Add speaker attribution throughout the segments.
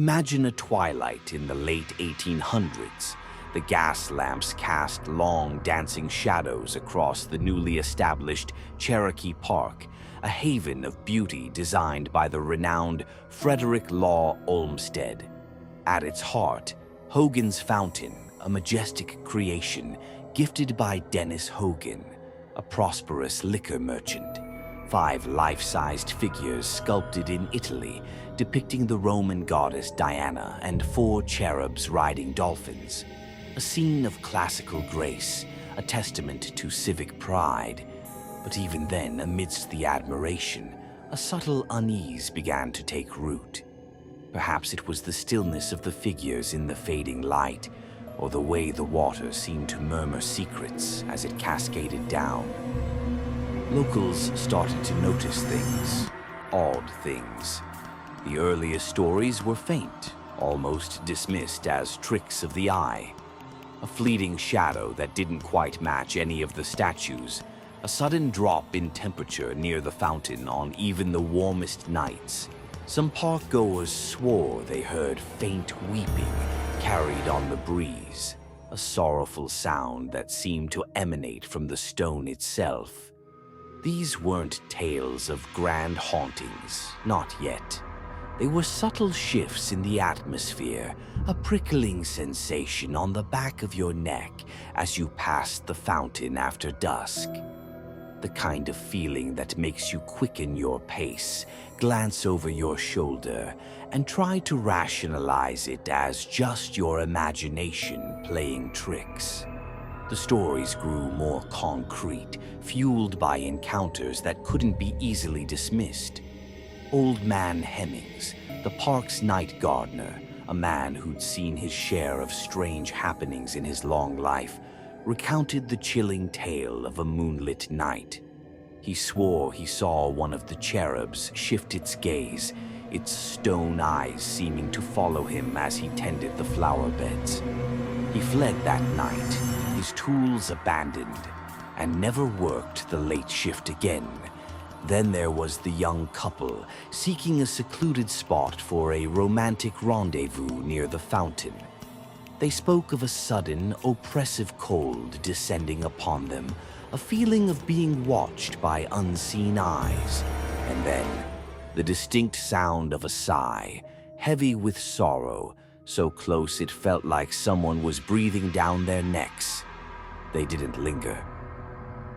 Speaker 1: Imagine a twilight in the late 1800s. The gas lamps cast long, dancing shadows across the newly established Cherokee Park, a haven of beauty designed by the renowned Frederick Law Olmsted. At its heart, Hogan's Fountain, a majestic creation gifted by Dennis Hogan, a prosperous liquor merchant. 5 life-sized figures sculpted in Italy, depicting the Roman goddess Diana and 4 cherubs riding dolphins. A scene of classical grace, a testament to civic pride. But even then, amidst the admiration, a subtle unease began to take root. Perhaps it was the stillness of the figures in the fading light, or the way the water seemed to murmur secrets as it cascaded down. Locals started to notice things, odd things. The earliest stories were faint, almost dismissed as tricks of the eye. A fleeting shadow that didn't quite match any of the statues, a sudden drop in temperature near the fountain on even the warmest nights. Some park-goers swore they heard faint weeping carried on the breeze, a sorrowful sound that seemed to emanate from the stone itself. These weren't tales of grand hauntings, not yet. They were subtle shifts in the atmosphere, a prickling sensation on the back of your neck as you passed the fountain after dusk. The kind of feeling that makes you quicken your pace, glance over your shoulder, and try to rationalize it as just your imagination playing tricks. The stories grew more concrete, fueled by encounters that couldn't be easily dismissed. Old Man Hemmings, the park's night gardener, a man who'd seen his share of strange happenings in his long life, recounted the chilling tale of a moonlit night. He swore he saw one of the cherubs shift its gaze, its stone eyes seeming to follow him as he tended the flower beds. He fled that night, his tools abandoned, and never worked the late shift again. Then there was the young couple seeking a secluded spot for a romantic rendezvous near the fountain. They spoke of a sudden, oppressive cold descending upon them, a feeling of being watched by unseen eyes, and then the distinct sound of a sigh, heavy with sorrow, so close it felt like someone was breathing down their necks. They didn't linger.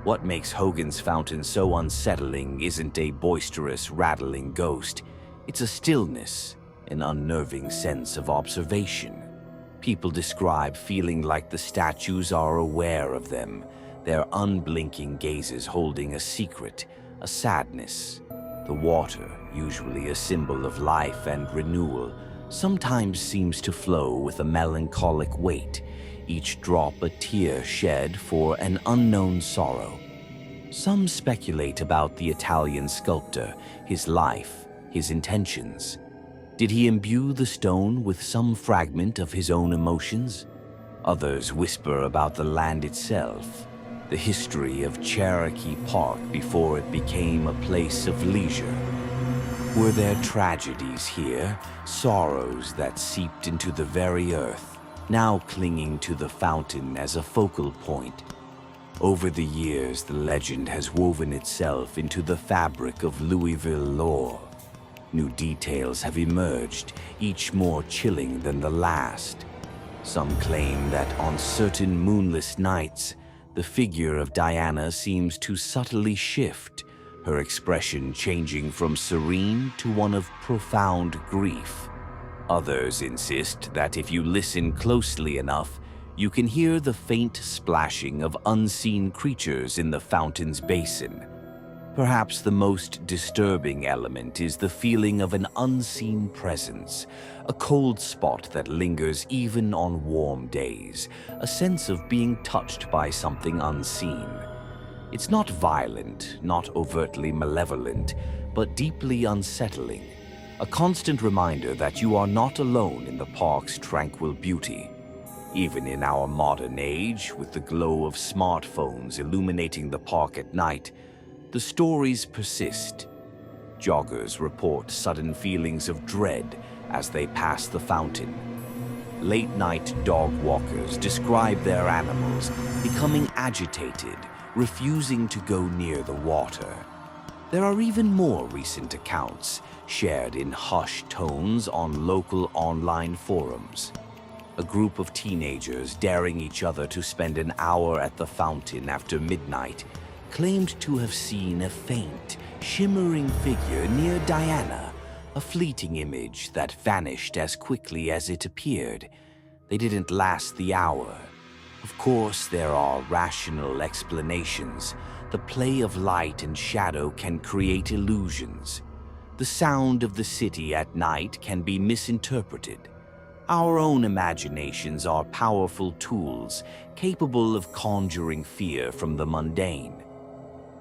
Speaker 1: What makes Hogan's Fountain so unsettling isn't a boisterous, rattling ghost. It's a stillness, an unnerving sense of observation. People describe feeling like the statues are aware of them, their unblinking gazes holding a secret, a sadness. The water, usually a symbol of life and renewal, sometimes seems to flow with a melancholic weight, each drop a tear shed for an unknown sorrow. Some speculate about the Italian sculptor, his life, his intentions. Did he imbue the stone with some fragment of his own emotions? Others whisper about the land itself, the history of Cherokee Park before it became a place of leisure. Were there tragedies here, sorrows that seeped into the very earth, now clinging to the fountain as a focal point? Over the years, the legend has woven itself into the fabric of Louisville lore. New details have emerged, each more chilling than the last. Some claim that on certain moonless nights, the figure of Diana seems to subtly shift, her expression changing from serene to one of profound grief. Others insist that if you listen closely enough, you can hear the faint splashing of unseen creatures in the fountain's basin. Perhaps the most disturbing element is the feeling of an unseen presence, a cold spot that lingers even on warm days, a sense of being touched by something unseen. It's not violent, not overtly malevolent, but deeply unsettling, a constant reminder that you are not alone in the park's tranquil beauty. Even in our modern age, with the glow of smartphones illuminating the park at night, the stories persist. Joggers report sudden feelings of dread, as they pass the fountain. Late-night dog walkers describe their animals becoming agitated, refusing to go near the water. There are even more recent accounts shared in hushed tones on local online forums. A group of teenagers daring each other to spend an hour at the fountain after midnight claimed to have seen a faint, shimmering figure near Diana, a fleeting image that vanished as quickly as it appeared. They didn't last the hour. Of course, there are rational explanations. The play of light and shadow can create illusions. The sound of the city at night can be misinterpreted. Our own imaginations are powerful tools, capable of conjuring fear from the mundane.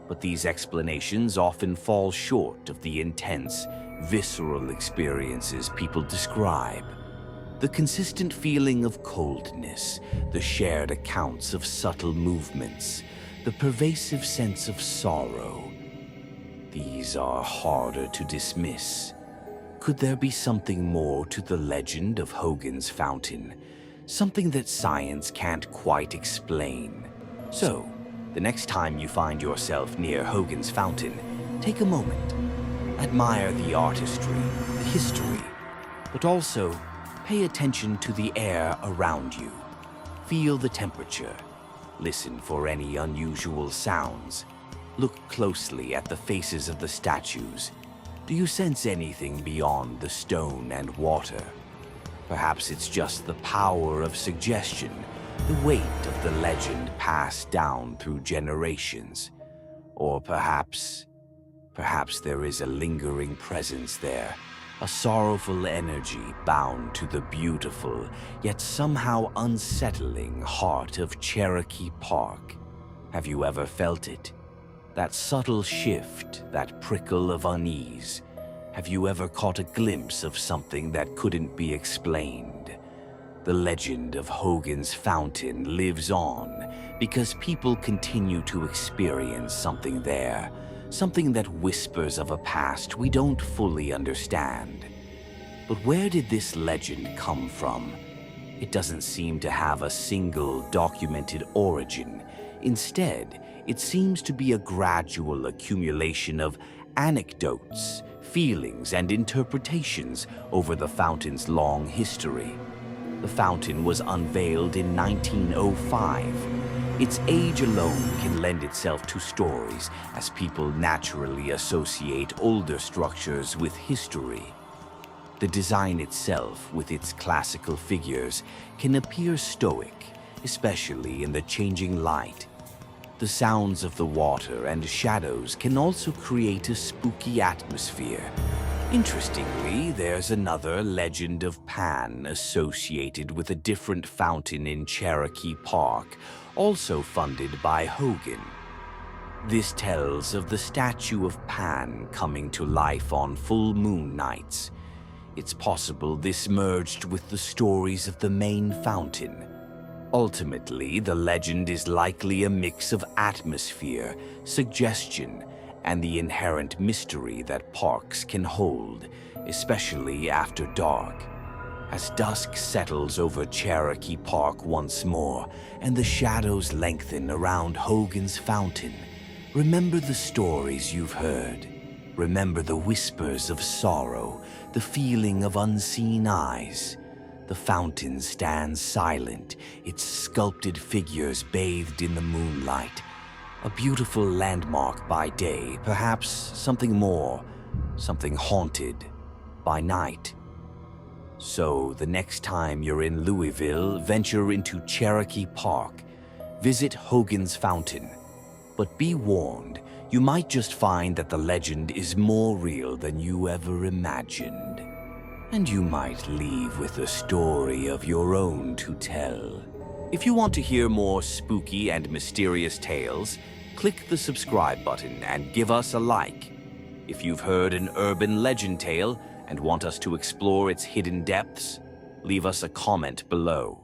Speaker 1: But these explanations often fall short of the intense, visceral experiences people describe. The consistent feeling of coldness, the shared accounts of subtle movements, the pervasive sense of sorrow. These are harder to dismiss. Could there be something more to the legend of Hogan's Fountain? Something that science can't quite explain? So, the next time you find yourself near Hogan's Fountain, take a moment. Admire the artistry, the history, but also pay attention to the air around you. Feel the temperature. Listen for any unusual sounds. Look closely at the faces of the statues. Do you sense anything beyond the stone and water? Perhaps it's just the power of suggestion, the weight of the legend passed down through generations. Or perhaps there is a lingering presence there, a sorrowful energy bound to the beautiful, yet somehow unsettling heart of Cherokee Park. Have you ever felt it? That subtle shift, that prickle of unease. Have you ever caught a glimpse of something that couldn't be explained? The legend of Hogan's Fountain lives on because people continue to experience something there, something that whispers of a past we don't fully understand. But where did this legend come from? It doesn't seem to have a single documented origin. Instead, it seems to be a gradual accumulation of anecdotes, feelings, and interpretations over the fountain's long history. The fountain was unveiled in 1905. Its age alone can lend itself to stories, as people naturally associate older structures with history. The design itself, with its classical figures, can appear stoic, especially in the changing light. The sounds of the water and shadows can also create a spooky atmosphere. Interestingly, there's another legend of Pan associated with a different fountain in Cherokee Park, also funded by Hogan. This tells of the statue of Pan coming to life on full moon nights. It's possible this merged with the stories of the main fountain. Ultimately, the legend is likely a mix of atmosphere, suggestion, and the inherent mystery that parks can hold, especially after dark. As dusk settles over Cherokee Park once more, and the shadows lengthen around Hogan's Fountain, remember the stories you've heard. Remember the whispers of sorrow, the feeling of unseen eyes. The fountain stands silent, its sculpted figures bathed in the moonlight. A beautiful landmark by day, perhaps something more, something haunted by night. So the next time you're in Louisville, venture into Cherokee Park. Visit Hogan's Fountain. But be warned, you might just find that the legend is more real than you ever imagined. And you might leave with a story of your own to tell. If you want to hear more spooky and mysterious tales, click the subscribe button and give us a like. If you've heard an urban legend tale and want us to explore its hidden depths, leave us a comment below.